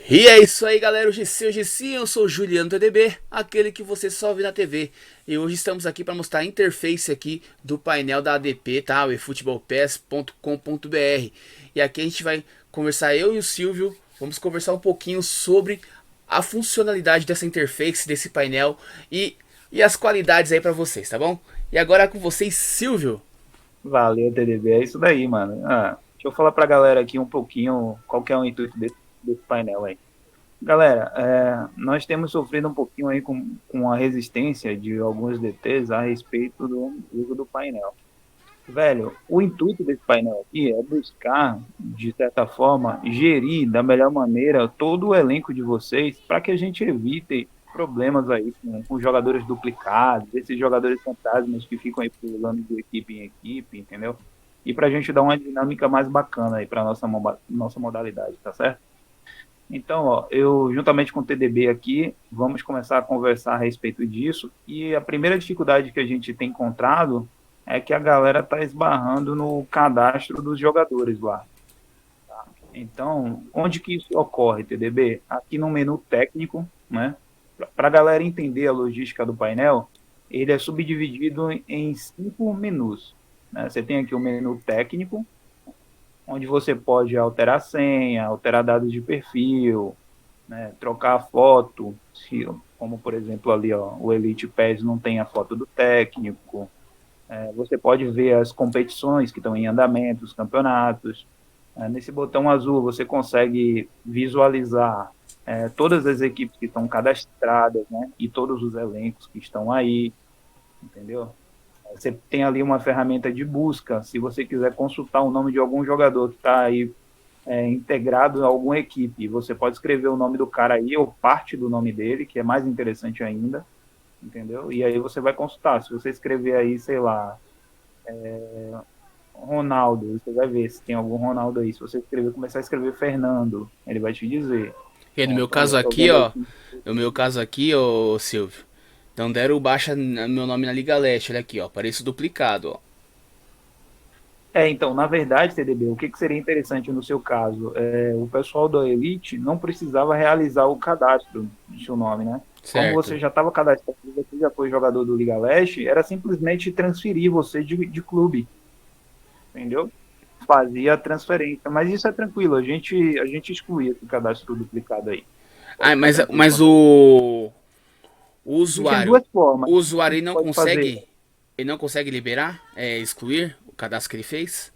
E é isso aí, galera. O GC, eu sou o Juliano TDB, aquele que você só vê na TV. E hoje estamos aqui para mostrar a interface aqui do painel da ADP, tá? O eFootballPass.com.br. E aqui a gente vai conversar, eu e o Silvio, vamos conversar um pouquinho sobre a funcionalidade dessa interface, desse painel e as qualidades aí para vocês, tá bom? E agora é com vocês, Silvio. Valeu, TDB. É isso daí, mano. Deixa eu falar pra galera aqui um pouquinho qual que é o intuito desse painel aí. Galera, nós temos sofrido um pouquinho aí com a resistência de alguns DTs a respeito do uso do painel. Velho, o intuito desse painel aqui é buscar, de certa forma, gerir da melhor maneira todo o elenco de vocês para que a gente evite problemas aí com jogadores duplicados, esses jogadores fantasmas que ficam aí pulando de equipe em equipe, entendeu? E para a gente dar uma dinâmica mais bacana aí para nossa modalidade, tá certo? Então, ó, eu juntamente com o TDB aqui, vamos começar a conversar a respeito disso. E a primeira dificuldade que a gente tem encontrado é que a galera está esbarrando no cadastro dos jogadores lá. Então, onde que isso ocorre, TDB? Aqui no menu técnico, né? Para a galera entender a logística do painel, ele é subdividido em 5 menus. Né? Você tem aqui o menu técnico, onde você pode alterar senha, alterar dados de perfil, né, trocar a foto, se, como por exemplo ali, ó, o Elite Pass não tem a foto do técnico. Você pode ver as competições que estão em andamento, os campeonatos. Nesse botão azul você consegue visualizar todas as equipes que estão cadastradas, né, e todos os elencos que estão aí, entendeu? Você tem ali uma ferramenta de busca, se você quiser consultar o nome de algum jogador que está aí integrado a alguma equipe. Você pode escrever o nome do cara aí, ou parte do nome dele, que é mais interessante ainda, entendeu? E aí você vai consultar. Se você escrever aí, sei lá, Ronaldo, você vai ver se tem algum Ronaldo aí. Se você escrever, começar a escrever Fernando, ele vai te dizer. E aí, no meu Pronto, aí caso eu tô aqui, vendo ó. aqui. No meu caso aqui, ô Silvio. Não deram baixa meu nome na Liga Leste. Olha aqui, ó. Apareço duplicado, ó. Então, na verdade, TDB, o que, que seria interessante no seu caso? O pessoal da Elite não precisava realizar o cadastro do seu nome, né? Como Certo. você já estava cadastrado, você já foi jogador do Liga Leste, era simplesmente transferir você de clube, entendeu? Fazia a transferência. Mas isso é tranquilo, a gente excluía esse cadastro duplicado aí. Ah, Pode ficar mas, tranquilo mas quanto a isso. o Existem usuário. duas formas O que a usuário ele gente não pode fazer. consegue. Ele não consegue liberar? Excluir o cadastro que ele fez?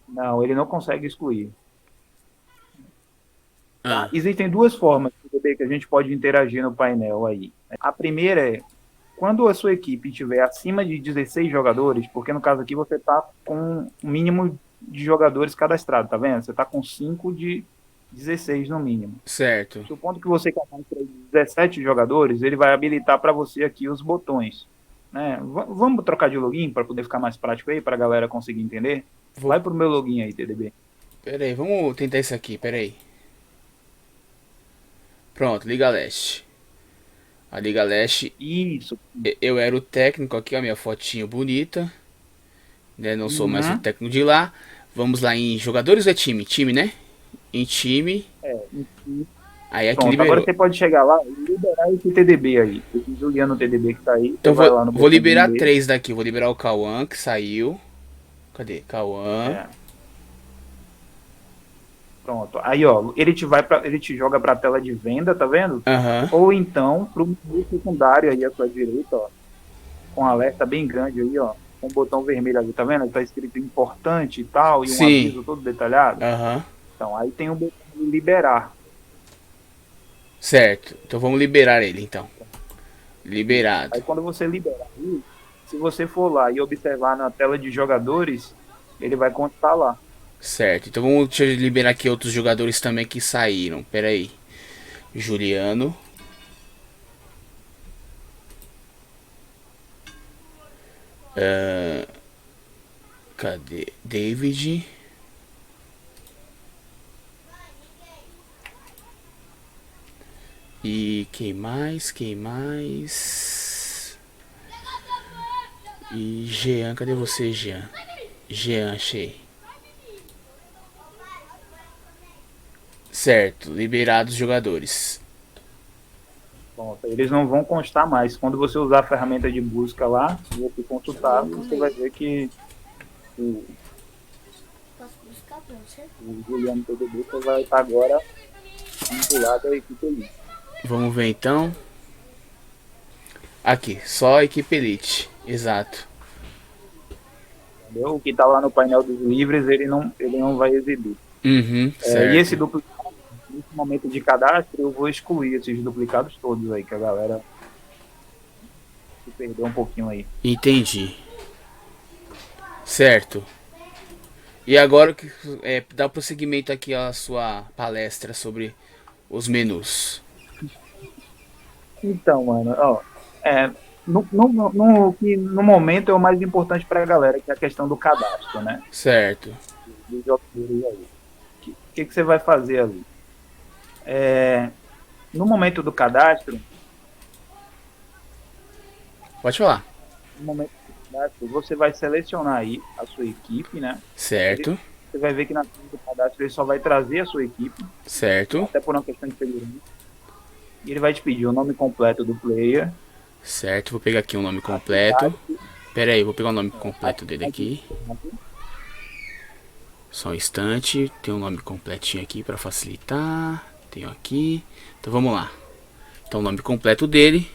Não, ele não consegue excluir. Tá? Ah, Existem duas formas TDB, que a gente pode interagir no painel aí. A primeira é quando a sua equipe estiver acima de 16 jogadores, porque no caso aqui você está com um mínimo de jogadores cadastrados, tá vendo? Você está com 5 de 16 no mínimo. certo. Supondo que você cadastre 17 jogadores, ele vai habilitar para você aqui os botões. Né? Vamos trocar de login para poder ficar mais prático aí, para a galera conseguir entender? Vou. Vai para o meu login aí, TDB. Pera aí, vamos tentar isso aqui, pera aí. Pronto, Liga Leste. A Liga Leste, Isso. eu era o técnico aqui, ó, minha fotinho bonita. Né? Não sou mais o Uhum. técnico de lá. Vamos lá em jogadores ou é time? Time, né? Em time. É, Aí aqui pronto, agora liberou. você pode chegar lá e liberar esse TDB aí. Esse Juliano TDB que tá aí, você Então vai lá no vou botãozinho liberar dele. três daqui. Vou liberar o Cauã, que saiu. Cadê? Cauã. É, pronto. Aí, ó, ele te joga para a tela de venda, tá vendo? Aham. Ou então para o menu secundário aí à sua direita, ó, com um alerta bem grande aí, ó, com um botão vermelho ali, tá vendo? Tá escrito importante e tal, e um Sim. aviso todo detalhado. Aham. Então, aí tem o botão de liberar. Certo. Então vamos liberar ele então. Isso. Liberado. Aí quando você liberar aí, se você for lá e observar na tela de jogadores, ele vai constar lá. Certo. Então vamos deixa eu liberar aqui outros jogadores também que saíram. Pera aí. Juliano. Cadê? David. E quem mais? Quem mais? E Jean, cadê você, Jean? Jean, achei. Certo, liberados os jogadores. Pronto, eles não vão constar mais. Quando você usar a ferramenta de busca lá, você consultar, você vai ver que o, o Juliano TDB vai estar agora vinculado à equipe Elite. Vamos ver então. Aqui, só a equipe Elite. Exato. Entendeu? O que está lá no painel dos livres, ele não vai exibir. Uhum, certo. E esse duplicado, nesse momento de cadastro, eu vou excluir esses duplicados todos aí, que a galera se perdeu um pouquinho aí. Entendi. Certo. E agora dá prosseguimento aqui à sua palestra sobre os menus. Então, mano, ó, no momento é o mais importante para a galera, que é a questão do cadastro, né? Certo. Dos jogadores aí. O que você vai fazer ali? No momento do cadastro, Pode falar. no momento do cadastro, você vai selecionar aí a sua equipe, né? Certo. Você vai ver que na frente do cadastro ele só vai trazer a sua equipe, Certo. até por uma questão de segurança. E ele vai te pedir o nome completo do player. Certo, vou pegar aqui o nome completo. Pera aí, vou pegar o nome completo dele aqui. Só um instante, tem um nome completinho aqui para facilitar. Tenho aqui. Então vamos lá. Então o nome completo dele.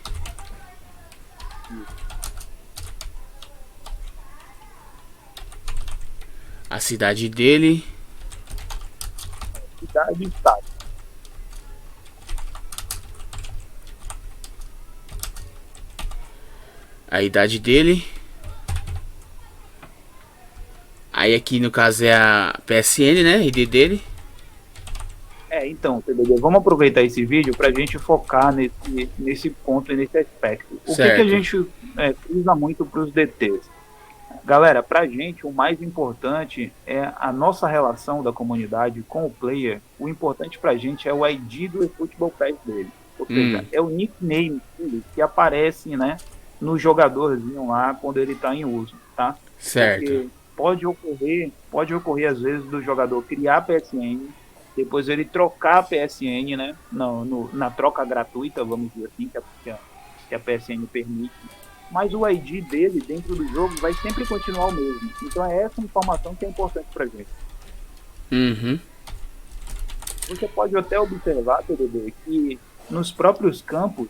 A cidade dele. Cidade e estado. A idade dele. Aí aqui no caso é a PSN, né? ID dele. Então, TDD, vamos aproveitar esse vídeo para a gente focar nesse ponto e nesse aspecto. O que a gente frisa muito para os DTs? Galera, para a gente o mais importante é a nossa relação da comunidade com o player. O importante para a gente é o ID do eFootball Pass dele. Ou seja, é o nickname dele que aparece, né, no jogadorzinho lá quando ele está em uso, tá? Certo. Porque pode ocorrer às vezes do jogador criar a PSN, depois ele trocar a PSN, né, na troca gratuita, vamos dizer assim, que a PSN permite. Mas o ID dele dentro do jogo vai sempre continuar o mesmo. Então é essa informação que é importante pra gente. Uhum. Você pode até observar, TDD, que nos próprios campos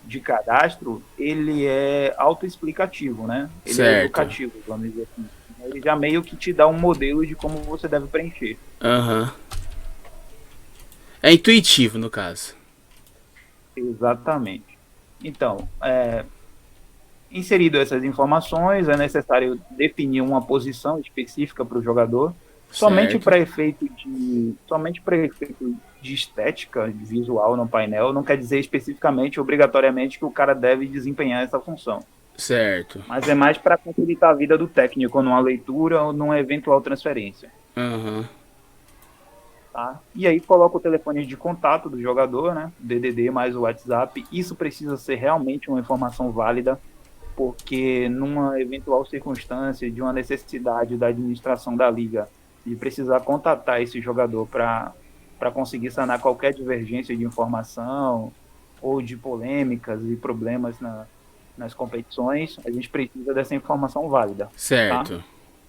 de cadastro, ele é autoexplicativo, né? Ele é educativo, vamos dizer assim. Ele já meio que te dá um modelo de como você deve preencher. Aham. É intuitivo, no caso. Exatamente. Então, inserido essas informações, é necessário definir uma posição específica para o jogador, somente para efeito de estética, de visual no painel, não quer dizer especificamente, obrigatoriamente, que o cara deve desempenhar essa função. Certo. Mas é mais para facilitar a vida do técnico numa leitura ou numa eventual transferência. Uhum. Tá? E aí coloca o telefone de contato do jogador, né? DDD mais o WhatsApp. Isso precisa ser realmente uma informação válida, porque numa eventual circunstância de uma necessidade da administração da liga de precisar contatar esse jogador para conseguir sanar qualquer divergência de informação ou de polêmicas e problemas nas competições, a gente precisa dessa informação válida. Certo. Tá?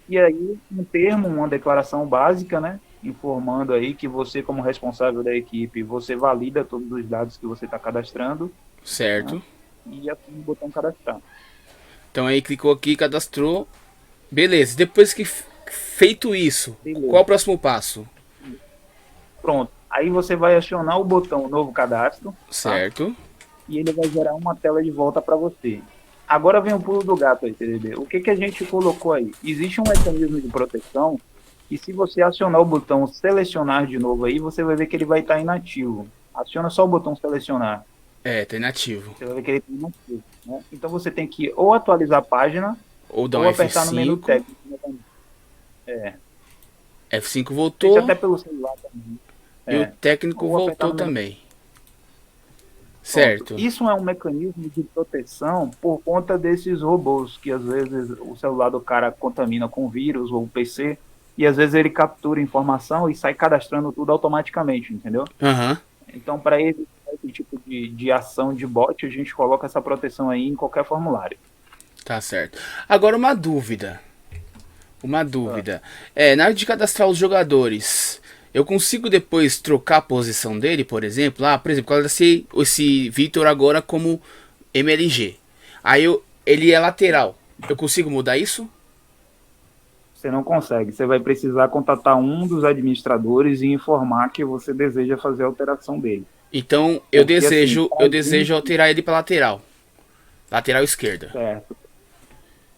E aí, um termo, uma declaração básica, né? Informando aí que você, como responsável da equipe, você valida todos os dados que você está cadastrando. Certo. Né? E assim o botão cadastrar. Então aí clicou aqui, cadastrou. Beleza, depois que feito isso, qual é o próximo passo? Pronto, aí você vai acionar o botão novo cadastro. Certo. Tá? E ele vai gerar uma tela de volta para você. Agora vem o pulo do gato aí, TDD. O que a gente colocou aí? Existe um mecanismo de proteção e se você acionar o botão selecionar de novo aí, você vai ver que ele vai estar inativo. Aciona só o botão selecionar. Tá inativo. Você vai ver que ele está inativo. Né? Então você tem que ou atualizar a página ou dar um apertar F5. no menu técnico. F5 voltou. Até pelo celular também. E o técnico voltou também. Certo. Isso é um mecanismo de proteção por conta desses robôs, que às vezes o celular do cara contamina com vírus ou o PC. e às vezes ele captura informação e sai cadastrando tudo automaticamente, entendeu? Aham. Então, para esse tipo de ação de bot, a gente coloca essa proteção aí em qualquer formulário. Tá certo. Agora uma dúvida. Uma Ah, dúvida. Na hora de cadastrar os jogadores, eu consigo depois trocar a posição dele, por exemplo? Ah, por exemplo, cadastrei esse Vitor agora como MLG. Ele é lateral. Eu consigo mudar isso? você não consegue. Você vai precisar contatar um dos administradores e informar que você deseja fazer a alteração dele. Então Porque assim, eu desejo alterar ele para lateral. Lateral esquerda. certo.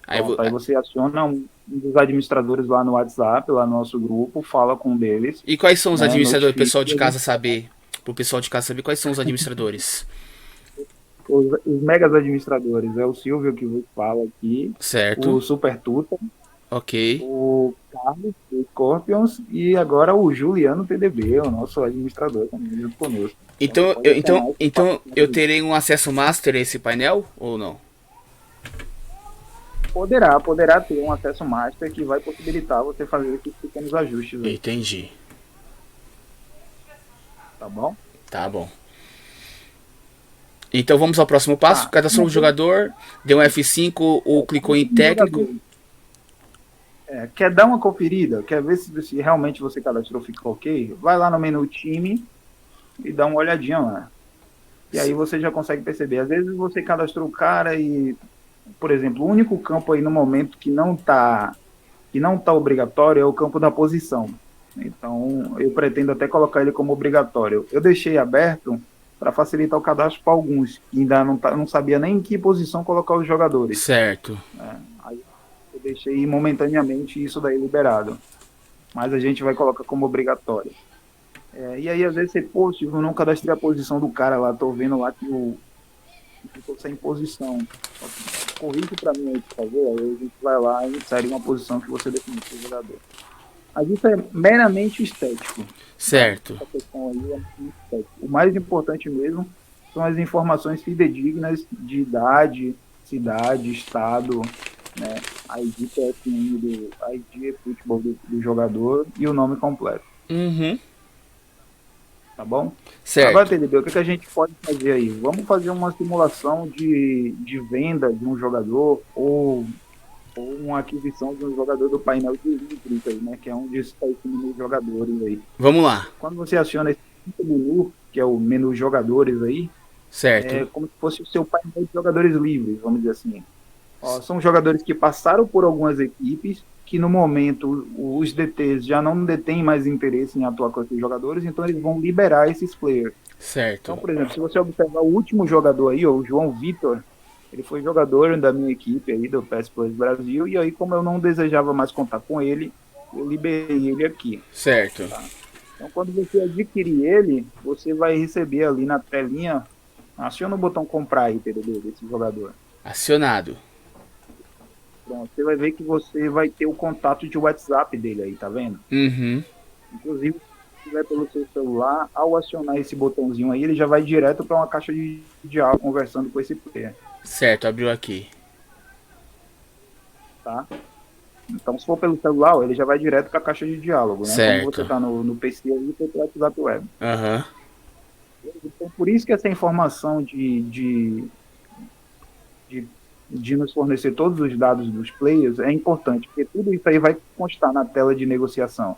Aí eu vou, Pronto, aí você aciona um dos administradores lá no WhatsApp, lá no nosso grupo, fala com um deles, e quais são os né, administradores? notifica Pessoal de casa saber. Pro pessoal de casa saber quais são os administradores. os megas administradores. É o Silvio que vos fala aqui, Certo. o Super Tuta, Ok. o Carlos, o Scorpions e agora o Juliano TDB, o nosso administrador também junto conosco. Então você pode adicionar esse Então eu terei um acesso master a esse painel ou não? poderá ter um acesso master que vai possibilitar você fazer esses pequenos ajustes aí, Entendi. tá bom? Tá bom. Então vamos ao próximo passo. Tá. Cadastrou o jogador, deu um F5 ou clicou em técnico. Quer dar uma conferida? Quer ver se realmente você cadastrou ficou ok? Vai lá no menu time e dá uma olhadinha lá. E aí você já consegue perceber. Às vezes você cadastrou o cara e, por exemplo, o único campo aí no momento que não tá obrigatório é o campo da posição. Então eu pretendo até colocar ele como obrigatório. Eu deixei aberto para facilitar o cadastro para alguns que ainda não sabia nem em que posição colocar os jogadores. Certo. Aí eu deixei momentaneamente isso daí liberado. Mas a gente vai colocar como obrigatório. E aí, às vezes, você, pô, Silvio, eu não cadastrei a posição do cara lá, tô vendo lá que ficou sem posição. Corrige para mim aí, por favor. Aí a gente vai lá e insere uma posição que você definiu para o jogador. Mas isso é meramente estético. Certo. Essa questão aí é meramente estético. O mais importante mesmo são as informações fidedignas de idade, cidade, estado, né? ID PFN do ID futebol do jogador e o nome completo. Uhum. Tá bom? Agora, Certo. TDB, o que a gente pode fazer aí? Vamos fazer uma simulação de venda de um jogador ou uma aquisição de um jogador do painel de livros aí, né? Que é onde está esse menu jogadores aí. Vamos lá. Quando você aciona esse menu, que é o menu jogadores aí, é Certo. como se fosse o seu painel de jogadores livres, vamos dizer assim. Ó, são jogadores que passaram por algumas equipes, que no momento os DTs já não detêm mais interesse em atuar com esses jogadores, então eles vão liberar esses players. Então, Certo. por exemplo, se você observar o último jogador aí, ó, o João Vitor, ele foi jogador da minha equipe aí, do PS Plus Brasil, e aí como eu não desejava mais contar com ele, eu liberei ele aqui. Certo. Então, quando você adquirir ele, você vai receber ali na telinha, aciona o botão comprar aí, TDB, desse jogador. Acionado. Pronto, você vai ver que você vai ter o contato de WhatsApp dele aí, tá vendo? Uhum. Inclusive, se tiver pelo seu celular, ao acionar esse botãozinho aí, ele já vai direto para uma caixa de diálogo conversando com esse player, Certo, abriu aqui. tá? Então, se for pelo celular, ele já vai direto para a caixa de diálogo, né? Como você Certo. está no PC aí, você tem o WhatsApp Web. Aham. Então, por isso que essa informação de, de nos fornecer todos os dados dos players é importante, porque tudo isso aí vai constar na tela de negociação.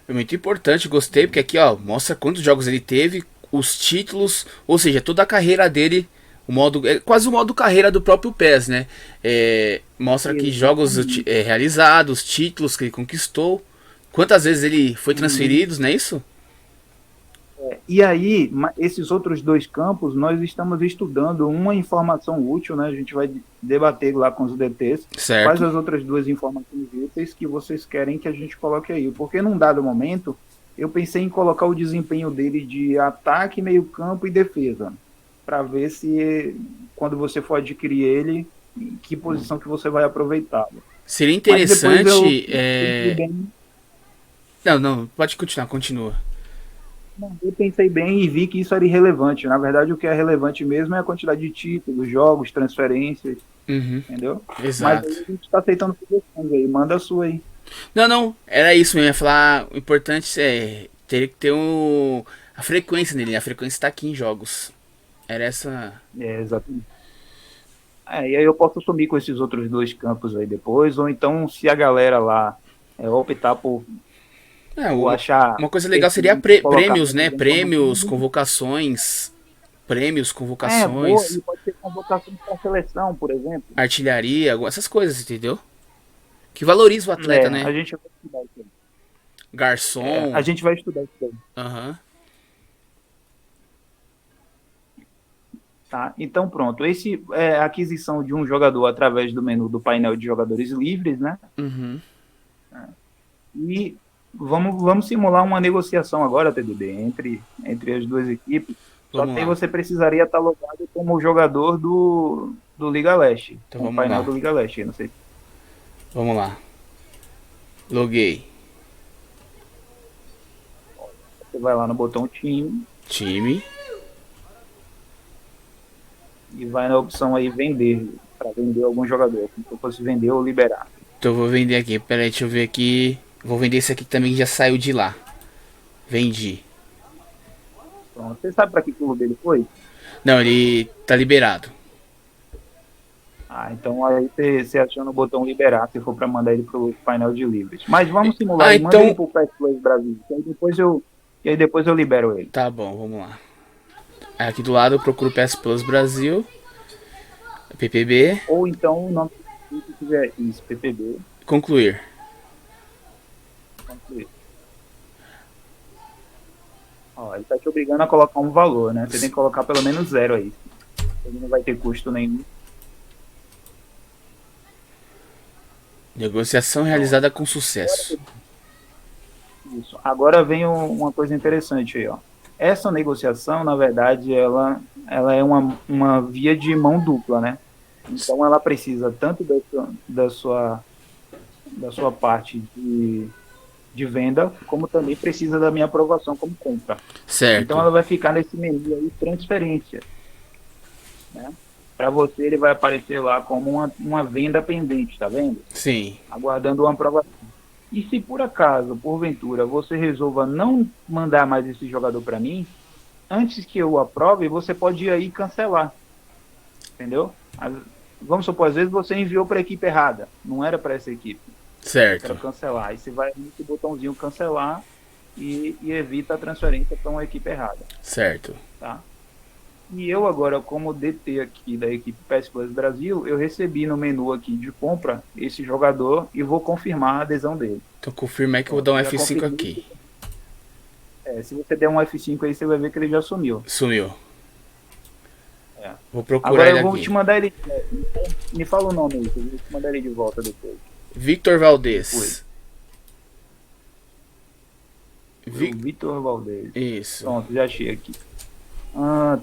É muito importante, gostei, porque aqui, ó, mostra quantos jogos ele teve, os títulos, ou seja, toda a carreira dele, o modo, é quase o modo carreira do próprio PES, né? Mostra aqui jogos realizados, títulos que ele conquistou, quantas vezes ele foi transferido, não é isso? E aí, esses outros dois campos, nós estamos estudando uma informação útil, né? A gente vai debater lá com os DTs quais Certo. as outras duas informações úteis que vocês querem que a gente coloque aí. Porque num dado momento, eu pensei em colocar o desempenho dele de ataque, meio campo e defesa, para ver se quando você for adquirir ele, em que posição que você vai aproveitá-lo. Seria Mas depois interessante. eu Não, não, pode continuar, continua. Eu pensei bem e vi que isso era irrelevante. Na verdade, o que é relevante mesmo é a quantidade de títulos, jogos, transferências. Uhum. entendeu? Mas aí Exato. a gente tá aceitando sugestões aí, manda a sua aí. Não, não, era isso mesmo. Eu ia falar, o importante é ter que ter a frequência nele, né? A frequência tá aqui em jogos. Era essa. Exatamente. E aí eu posso sumir com esses outros dois campos aí depois, ou então se a galera lá optar É, por achar uma coisa legal seria pertinente colocar prêmios, mais né? gente no Prêmios, time. convocações. Prêmios, Boa, convocações, e pode ter convocação para a seleção, por exemplo. artilharia, essas coisas, entendeu? Que valoriza o atleta, A né? gente vai estudar isso aí. A Garçom. gente vai estudar isso aí, Aham. tá? Então, pronto. Esse é a aquisição de um jogador através do menu do painel de jogadores livres, né? Uhum. E vamos simular uma negociação agora, TDB, entre as duas equipes. Só Vamos que aí lá. você precisaria estar logado como jogador do Liga Leste, Então com o vamos painel lá. do Liga Leste. Não sei se Vamos lá. Loguei. você vai lá no botão time Time. e vai na opção aí vender, para vender algum jogador, como se eu fosse vender ou liberar. Então eu vou vender aqui. Pera aí, deixa eu ver aqui. Vou vender esse aqui também que já saiu de lá. Vendi. Pronto. Você sabe para que clube ele foi? Não, ele tá liberado. Então aí você aciona o botão liberar se for para mandar ele para o painel de livres. Mas vamos simular Ah, aí, manda ele então. para o PES Plus Brasil, que aí depois eu libero ele. Tá bom, vamos lá. Aí aqui do lado eu procuro PS Plus Brasil. PPB. Ou então o nome que tiver isso, PPB. Concluir. Ó, ele está te obrigando a colocar um valor, né? Você tem que colocar pelo menos 0 aí. Ele não vai ter custo nenhum. Negociação realizada com sucesso. Isso. Agora vem uma coisa interessante aí, ó. Essa negociação, na verdade, ela é uma via de mão dupla, né? Então ela precisa tanto da sua parte de venda, como também precisa da minha aprovação como compra. Então Certo. ela vai ficar nesse menu aí, transferência, né? Para você ele vai aparecer lá como uma venda pendente, tá vendo? Sim. Aguardando uma aprovação. E se por acaso, porventura, você resolva não mandar mais esse jogador para mim, antes que eu o aprove, você pode ir aí e cancelar, entendeu? Vamos supor, às vezes você enviou para a equipe errada, não era para essa equipe. Eu quero Certo. cancelar. Aí você vai nesse botãozinho cancelar e evita a transferência para uma equipe errada, Certo. tá? E eu agora, como DT aqui da equipe PES Plus Brasil, eu recebi no menu aqui de compra esse jogador e vou confirmar a adesão dele. Então confirma aí que eu vou dar Pronto, um já F5 confirmei. aqui. Se você der um F5 aí, você vai ver que ele já sumiu. Sumiu. É. Vou procurar Agora ele eu vou aqui. te mandar ele. Me fala o nome aí, que eu vou te mandar ele de volta depois. Victor Valdez. O Vi... Vitor Valdez. Isso. Pronto, já achei aqui.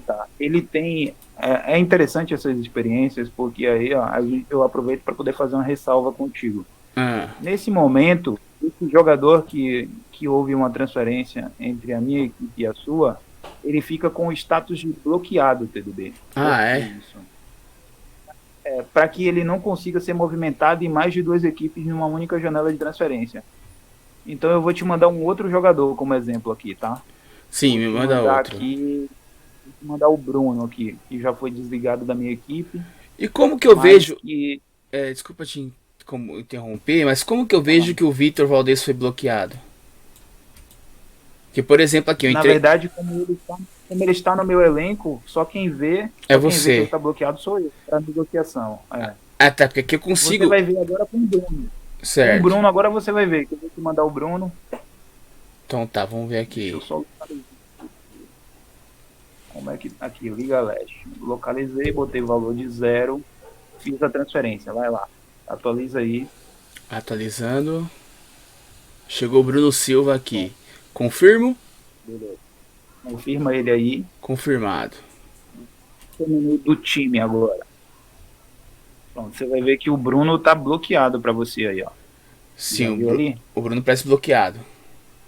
Tá. Ele tem. É interessante essas experiências, porque aí ó, eu aproveito para poder fazer uma ressalva contigo. Ah, Nesse momento, esse jogador que houve uma transferência entre a minha equipe e a sua, ele fica com o status de bloqueado, TDB. ah é? Isso. Para que ele não consiga ser movimentado em mais de duas equipes numa única janela de transferência. Então eu vou te mandar um outro jogador como exemplo aqui, tá? Sim, me Vou te manda mandar outro. vou te mandar o Bruno aqui, que já foi desligado da minha equipe. E como que eu Mas vejo. que, Desculpa te interromper, mas como que eu vejo que o Victor Valdez foi bloqueado? Que, por exemplo, aqui eu na entrei. verdade, como ele está no meu elenco, só quem vê, É só quem vê que você. ele está bloqueado sou eu, para negociação. Ah, tá, porque aqui eu Você consigo. vai ver agora com o Bruno. Com o Certo. Bruno agora você vai ver, que eu vou te mandar o Bruno. Então tá, vamos ver aqui. Eu só como é que aqui, Liga Leste. Localizei, botei valor de 0, fiz a transferência, vai lá. Atualiza aí. Atualizando. Chegou o Bruno Silva aqui. Confirmo? Beleza. Confirma ele aí. Confirmado. O menu do time agora. Pronto, você vai ver que o Bruno tá bloqueado para você aí, ó. Sim, Já viu ali? o Bruno parece bloqueado.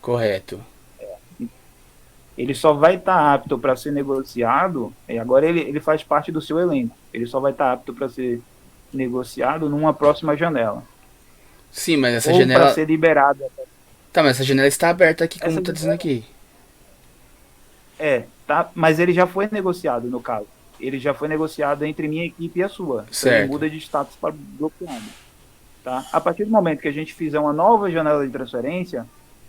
Correto. Ele só vai estar apto para ser negociado, e agora ele faz parte do seu elenco. Ele só vai estar apto para ser negociado numa próxima janela. Sim, mas essa Ou para janela. ser liberado. Tá, mas essa janela está aberta aqui, como Essa tá dizendo janela aqui. tá, mas ele já foi negociado no caso. Ele já foi negociado entre minha equipe e a sua. Então ele Certo. muda de status para bloqueado. Tá? A partir do momento que a gente fizer uma nova janela de transferência,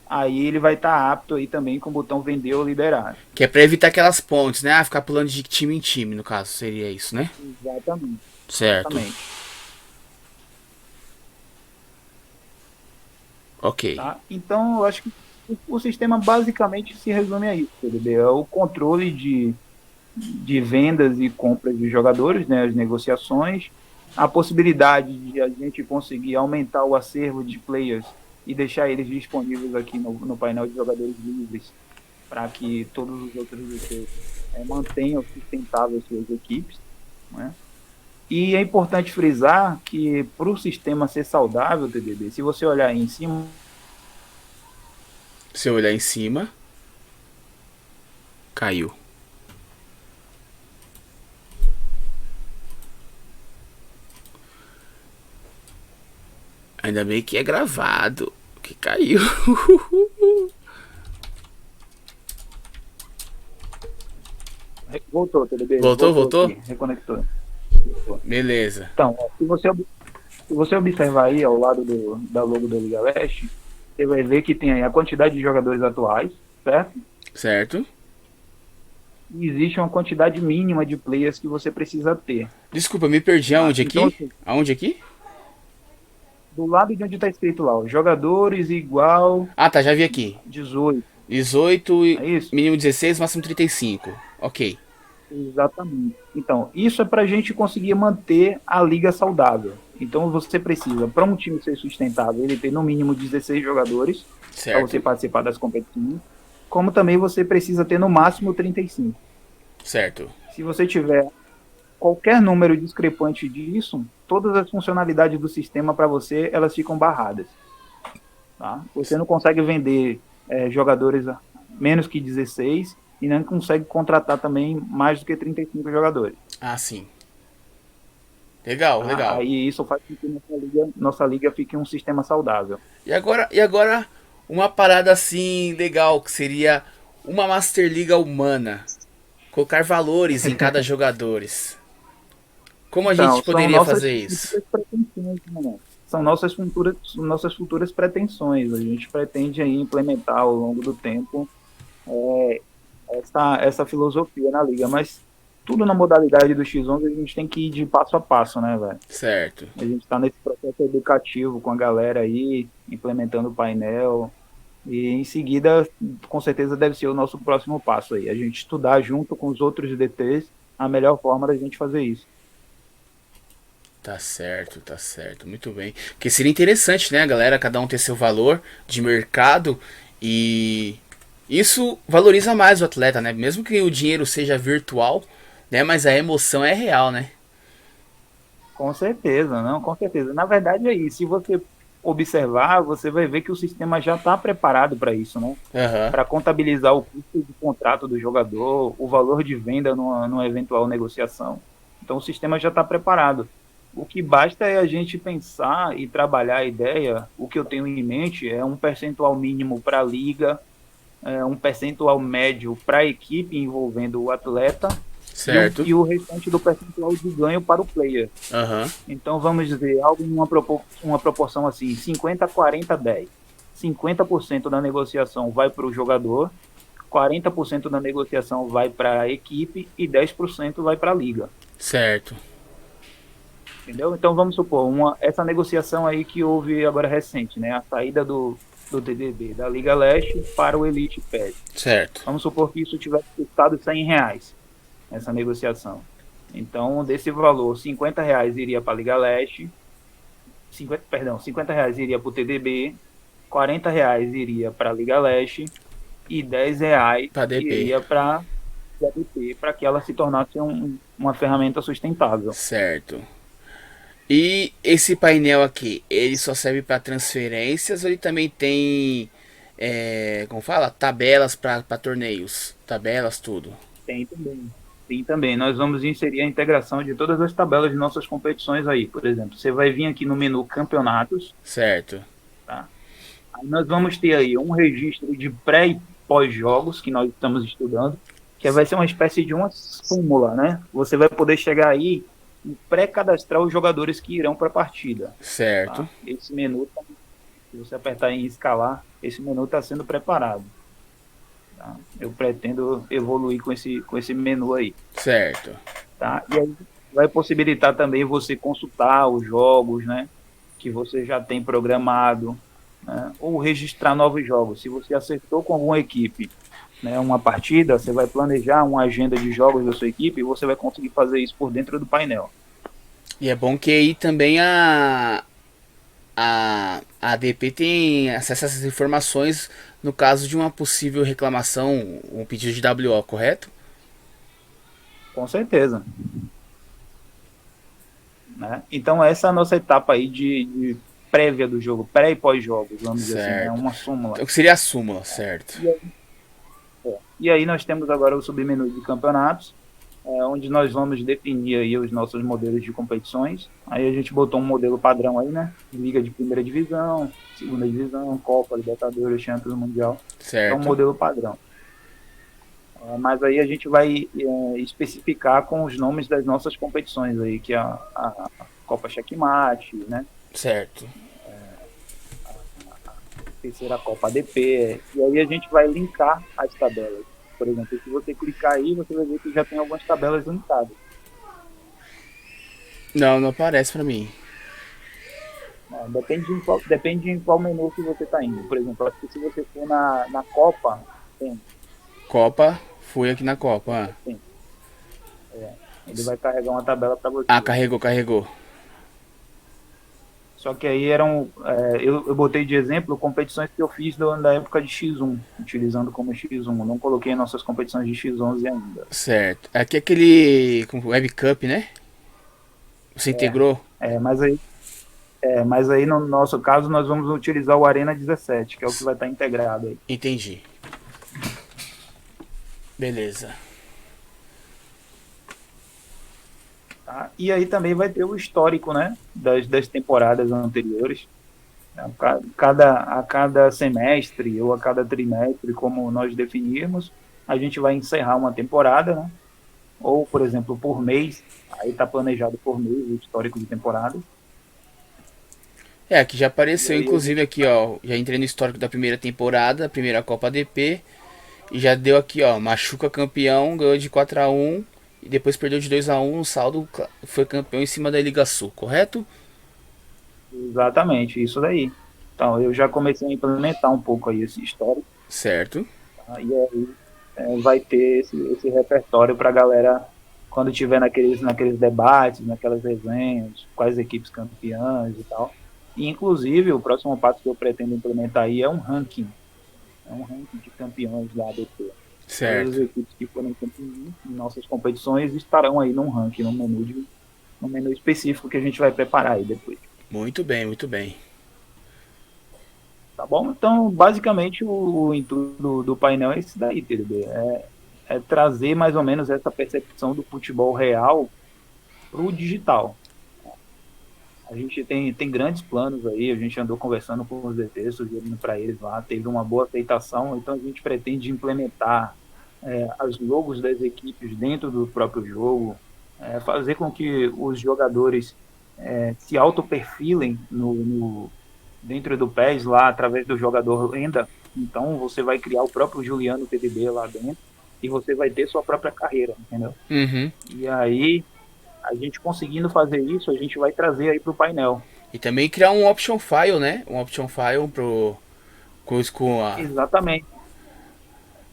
aí ele vai estar apto aí também com o botão vender ou liberar. Que é pra evitar aquelas pontes, né? Ah, ficar pulando de time em time, no caso, seria isso, né? Exatamente. Certo. Exatamente. Ok. Tá? Então, eu acho que o sistema basicamente se resume a isso, CDB. É o controle de vendas e compras de jogadores, né, as negociações, a possibilidade de a gente conseguir aumentar o acervo de players e deixar eles disponíveis aqui no painel de jogadores livres para que todos os outros DCs mantenham sustentáveis suas equipes, né? E é importante frisar que para o sistema ser saudável, TDB, se você olhar aí em cima, Se eu olhar em cima, caiu. Ainda bem que é gravado. Que caiu. voltou, TDB, Voltou, voltou aqui, voltou? reconectou. Beleza. Então, se você observar aí ao lado da logo da Liga Leste, você vai ver que tem aí a quantidade de jogadores atuais, certo? Certo. E existe uma quantidade mínima de players que você precisa ter. Desculpa, me perdi. Tá? Aonde Então, aqui? assim, Aonde aqui? do lado de onde está escrito lá, os jogadores igual Ah, tá, já vi aqui. 18, 18, é isso? mínimo 16, máximo 35. Ok. Exatamente. Então, isso é para a gente conseguir manter a liga saudável. Então, você precisa, para um time ser sustentável, ele ter no mínimo 16 jogadores para você Certo. participar das competições, como também você precisa ter no máximo 35. Certo. Se você tiver qualquer número discrepante disso, todas as funcionalidades do sistema para você, elas ficam barradas. Tá? Você não consegue vender jogadores a menos que 16 e não consegue contratar também mais do que 35 jogadores. Ah, sim. Legal, Tá? legal. Aí isso faz com que nossa liga fique um sistema saudável. E agora uma parada assim legal, que seria uma Master Liga humana. Colocar valores em cada jogadores. Como a gente Então, são poderia nossas fazer isso? futuras pretensões, né? São nossas futuras pretensões. A gente pretende aí implementar ao longo do tempo essa filosofia na liga, mas tudo na modalidade do X11 a gente tem que ir de passo a passo, né, velho? Certo. A gente está nesse processo educativo com a galera aí, implementando o painel, e em seguida, com certeza, deve ser o nosso próximo passo aí, a gente estudar junto com os outros DTs a melhor forma da gente fazer isso. Tá certo, tá certo. Muito bem. Porque seria interessante, né, galera? Cada um ter seu valor de mercado e isso valoriza mais o atleta, né? Mesmo que o dinheiro seja virtual, né? Mas a emoção é real, né? Com certeza, não, com certeza. Na verdade é isso. Se você observar, você vai ver que o sistema já está preparado para isso, né? Aham. Para contabilizar o custo de contrato do jogador, o valor de venda numa eventual negociação. Então o sistema já está preparado. O que basta é a gente pensar e trabalhar a ideia. O que eu tenho em mente é um percentual mínimo para a liga, um percentual médio para a equipe envolvendo o atleta Certo. e o restante do percentual de ganho para o player. Aham. Então vamos dizer algo em uma proporção assim, 50-40-10. 50% da negociação vai para o jogador, 40% da negociação vai para a equipe e 10% vai para a liga. Certo. Entendeu? Então vamos supor, essa negociação aí que houve agora recente, né? A saída do TDB, da Liga Leste para o Elite Pass. Certo. Vamos supor que isso tivesse custado R$ 100, essa negociação. Então, desse valor, R$ 50 iria para a Liga Leste, R$ 50 iria para o TDB, R$ 40 iria para a Liga Leste e R$ 10 Pra DP. iria para a DP, para que ela se tornasse uma ferramenta sustentável. Certo. E esse painel aqui, ele só serve para transferências ou ele também tem, como fala? Tabelas para torneios? Tabelas, tudo. Tem também. Sim, também. Nós vamos inserir a integração de todas as tabelas de nossas competições aí. Por exemplo, você vai vir aqui no menu Campeonatos, Certo. tá? Aí nós vamos ter aí um registro de pré e pós-jogos que nós estamos estudando, que vai ser uma espécie de uma súmula, né? Você vai poder chegar aí e pré-cadastrar os jogadores que irão para a partida, Certo. tá? Esse menu, se você apertar em escalar, esse menu está sendo preparado. Tá? Eu pretendo evoluir com esse menu aí. Certo. Tá? E aí vai possibilitar também você consultar os jogos, né, que você já tem programado, né, ou registrar novos jogos. Se você acertou com alguma equipe, né, uma partida, você vai planejar uma agenda de jogos da sua equipe e você vai conseguir fazer isso por dentro do painel. E é bom que aí também a ADP tem acesso a essas informações no caso de uma possível reclamação, um pedido de WO, correto? Com certeza. Né? Então essa é a nossa etapa aí de prévia do jogo, pré e pós-jogos, vamos dizer assim, né? Certo. Uma súmula. Então, o que seria a súmula, certo? E aí nós temos agora o submenu de campeonatos, onde nós vamos definir aí os nossos modelos de competições. Aí a gente botou um modelo padrão aí, né? Liga de primeira divisão, segunda divisão, Copa, Libertadores, Champions, Mundial. É um Certo. modelo padrão. Mas aí a gente vai especificar com os nomes das nossas competições aí, que é a Copa Checkmate, né? Certo. Terceira Copa ADP. E aí a gente vai linkar as tabelas. Por exemplo, se você clicar aí, você vai ver que já tem algumas tabelas linkadas. Não, não aparece pra mim. Depende em qual menu que você está indo. Por exemplo, acho que se você for na Copa, tem. Copa, fui aqui na Copa. tem. Ele vai carregar uma tabela para você. Carregou, carregou. Só que aí eu botei de exemplo competições que eu fiz da época de X1, utilizando como X1. Eu não coloquei nossas competições de X11 ainda. Certo. Aqui é aquele Web Cup, né? Você integrou? É, mas aí, mas aí no nosso caso nós vamos utilizar o Arena 17, que é o que vai estar integrado aí. Entendi. Beleza. Tá? E aí também vai ter o histórico, né, das temporadas anteriores. A cada semestre ou a cada trimestre, como nós definirmos, a gente vai encerrar uma temporada, né? Ou, por exemplo, por mês, aí está planejado por mês o histórico de temporada. É, aqui já apareceu, Aí, inclusive aqui, ó. Já entrei no histórico da primeira temporada, primeira Copa DP. E já deu aqui, ó. Machuca campeão, ganhou de 4-1. E depois perdeu de 2-1. O saldo foi campeão em cima da Liga Sul, correto? exatamente, isso daí. Então, eu já comecei a implementar um pouco aí esse histórico. Certo. Tá? E aí vai ter esse repertório para a galera, quando tiver naqueles debates, naquelas resenhas, quais equipes campeãs e tal. E, inclusive, o próximo passo que eu pretendo implementar aí é um ranking. É um ranking de campeões da ADP. Todas as Certo. equipes que forem campeãs em nossas competições estarão aí num ranking, num menu específico que a gente vai preparar aí depois. Muito bem, muito bem. Tá bom? Então, basicamente, o intuito do painel é esse daí, TDB. É trazer mais ou menos essa percepção do futebol real para o digital. A gente tem grandes planos aí, a gente andou conversando com os DTs, sugerindo para eles lá, teve uma boa aceitação, então a gente pretende implementar as logos das equipes dentro do próprio jogo, fazer com que os jogadores se autoperfilem dentro do PES lá, através do jogador lenda. Então você vai criar o próprio Juliano TDB lá dentro e você vai ter sua própria carreira, entendeu? Uhum. E aí, a gente conseguindo fazer isso, a gente vai trazer aí para o painel. E também criar um option file, né? Um option file pro com a. Exatamente.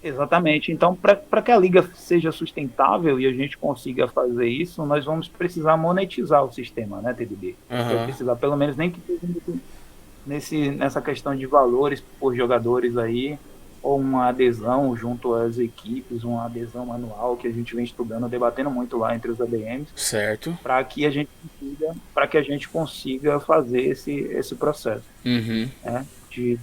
Exatamente. Então, para que a liga seja sustentável e a gente consiga fazer isso, nós vamos precisar monetizar o sistema, né, TDB? A gente vai Aham. precisar, pelo menos, nem que nessa questão de valores por jogadores aí, ou uma adesão junto às equipes, uma adesão anual que a gente vem estudando, debatendo muito lá entre os ADMs, Certo. para que a gente consiga fazer esse processo, Uhum. né, de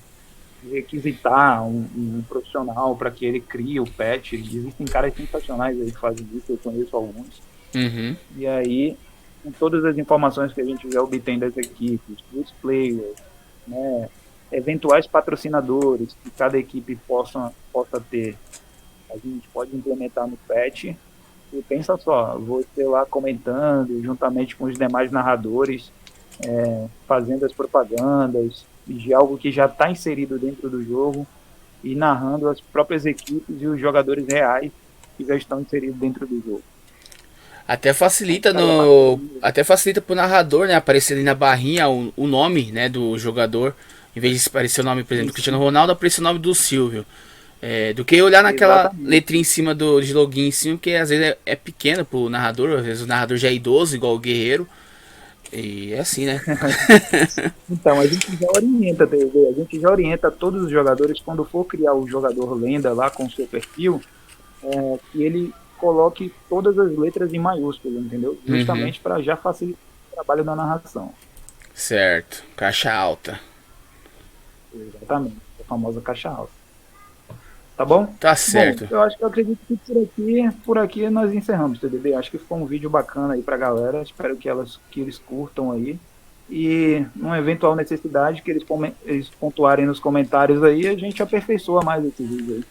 requisitar um profissional para que ele crie o patch. Existem caras sensacionais aí que fazem isso, eu conheço alguns. Uhum. E aí, com todas as informações que a gente já obtém das equipes, dos players, né, eventuais patrocinadores que cada equipe possa ter, a gente pode implementar no patch. E pensa só, você lá comentando, juntamente com os demais narradores, fazendo as propagandas de algo que já está inserido dentro do jogo e narrando as próprias equipes e os jogadores reais que já estão inseridos dentro do jogo. Até facilita Ficaria no. bacana. Até facilita pro narrador, né? Aparecer ali na barrinha o nome, né, do jogador. Em vez de aparecer o nome, por exemplo, do Isso, Cristiano Ronaldo, aparecer o nome do Silvio. É, do que olhar naquela exatamente. letrinha em cima de login em cima, que às vezes é pequeno pro narrador, às vezes o narrador já é idoso, igual o Guerreiro. E é assim, né? Então, a gente já orienta, TV, a gente já orienta todos os jogadores, quando for criar o jogador lenda lá com o seu perfil, que ele coloque todas as letras em maiúsculo, entendeu? Uhum. Justamente para já facilitar o trabalho da narração. Certo. Caixa alta. Exatamente, a famosa caixa alta. Tá bom? Tá Bom, certo. eu acho que eu acredito que por aqui nós encerramos, TDB. Acho que ficou um vídeo bacana aí pra galera. Espero que eles curtam aí. E numa eventual necessidade que eles pontuarem nos comentários aí, a gente aperfeiçoa mais esse vídeo aí.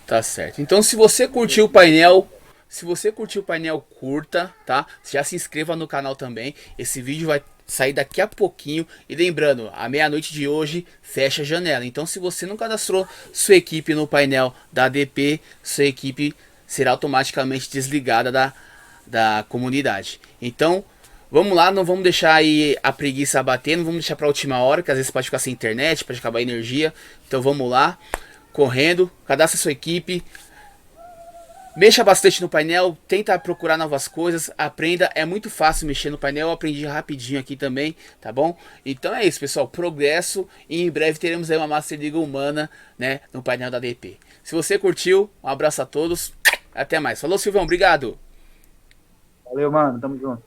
Tá certo. Então, se você curtiu o painel, se você curtiu o painel, curta, tá? Já se inscreva no canal também. Esse vídeo vai sair daqui a pouquinho. E lembrando, à meia-noite de hoje fecha a janela. Então, se você não cadastrou sua equipe no painel da ADP, sua equipe será automaticamente desligada da comunidade. Então, vamos lá, não vamos deixar aí a preguiça bater, não vamos deixar para a última hora, que às vezes pode ficar sem internet, pode acabar a energia. Então, vamos lá correndo, cadastre sua equipe, mexa bastante no painel, tenta procurar novas coisas, aprenda, é muito fácil mexer no painel, eu aprendi rapidinho aqui também, tá bom? Então é isso, pessoal, progresso e em breve teremos aí uma Master Liga humana, né, no painel da DP. Se você curtiu, um abraço a todos, até mais. Falou, Silvão, obrigado! Valeu, mano. Tamo junto.